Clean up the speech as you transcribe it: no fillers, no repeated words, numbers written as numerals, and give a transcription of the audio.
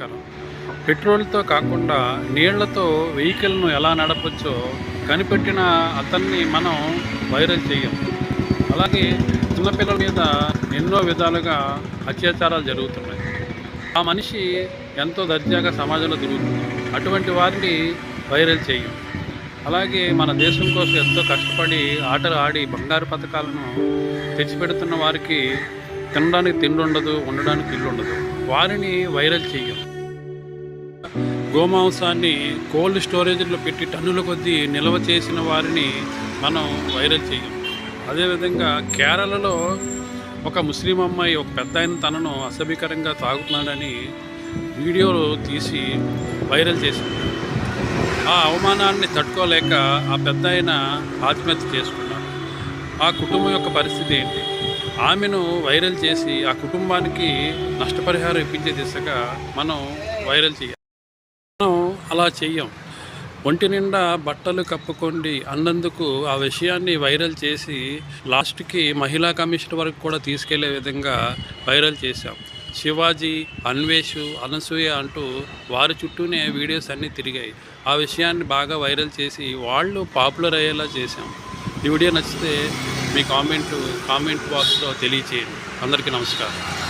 నమస్కారం. పెట్రోల్‌తో కాకుండా నీళ్లతో వెహికల్‌ను ఎలా నడపొచ్చో కనిపెట్టిన అతన్ని మనం వైరల్ చేయం. అలాగే చిన్న పిల్లల మీద ఎన్నో విధాలుగా అత్యాచారాలు జరుగుతున్నాయి. ఆ మనిషి ఎంతో దర్జాగా సమాజంలో తిరుగుతున్నారు. అటువంటి వారిని వైరల్ చేయం. అలాగే మన దేశం కోసం ఎంతో కష్టపడి ఆటలు ఆడి బంగారు పతకాలను తెచ్చిపెడుతున్న వారికి తినడానికి తిండి ఉండదు, ఉండడానికి ఇల్లు ఉండదు. వారిని వైరల్ చెయ్యం. గోమాంసాన్ని కోల్డ్ స్టోరేజ్‌లో పెట్టి టన్నుల కొద్దీ నిల్వ చేసిన వారిని మనం వైరల్ చెయ్యం. అదేవిధంగా కేరళలో ఒక ముస్లిం అమ్మాయి ఒక పెద్దాయన తనను అసభ్యకరంగా తాగుతున్నాడని వీడియోలు తీసి వైరల్ చేసింది. ఆ అవమానాన్ని తట్టుకోలేక ఆ పెద్దాయన ఆత్మహత్య చేసుకున్నాడు. ఆ కుటుంబం యొక్క పరిస్థితి ఏంటి? ఆమెను వైరల్ చేసి ఆ కుటుంబానికి నష్టపరిహారం ఇప్పించే దిశగా మనం వైరల్ చేయాలి. మనం అలా చెయ్యం. ఒంటి నిండా బట్టలు కప్పుకోండి అన్నందుకు ఆ విషయాన్ని వైరల్ చేసి లాస్ట్‌కి మహిళా కమిషన్ వరకు కూడా తీసుకెళ్లే విధంగా వైరల్ చేశాం. శివాజీ, అన్వేషు, అనసూయ అంటూ వారి చుట్టూనే వీడియోస్ అన్నీ తిరిగాయి. ఆ విషయాన్ని బాగా వైరల్ చేసి వాళ్ళు పాపులర్ అయ్యేలా చేశాం. ఈ వీడియో నచ్చితే మీ కామెంట్ బాక్స్‌లో తెలియచేయండి. అందరికీ నమస్కారం.